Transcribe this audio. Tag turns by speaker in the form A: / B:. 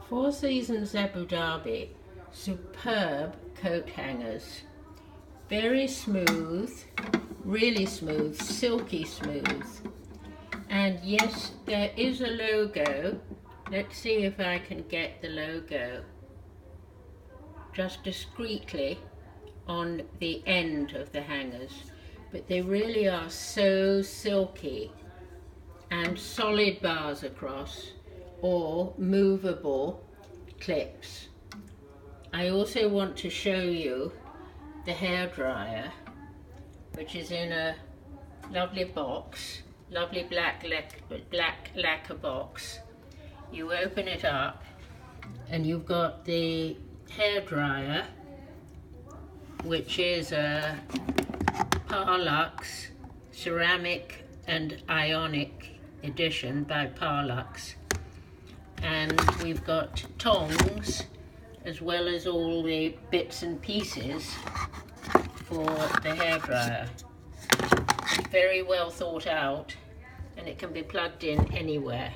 A: Four Seasons Abu Dhabi, superb coat hangers. Very smooth, really smooth, silky smooth. And yes, there is a logo. Let's see if I can get the logo just discreetly on the end of the hangers. But they really are so silky, and solid bars across or movable clips. I also want to show you the hairdryer, which is in a lovely box, lovely black lacquer box. You open it up and you've got the hairdryer, which is a Parlux ceramic and ionic edition by Parlux. And we've got tongs as well as all the bits and pieces for the hairdryer. It's very well thought out and it can be plugged in anywhere.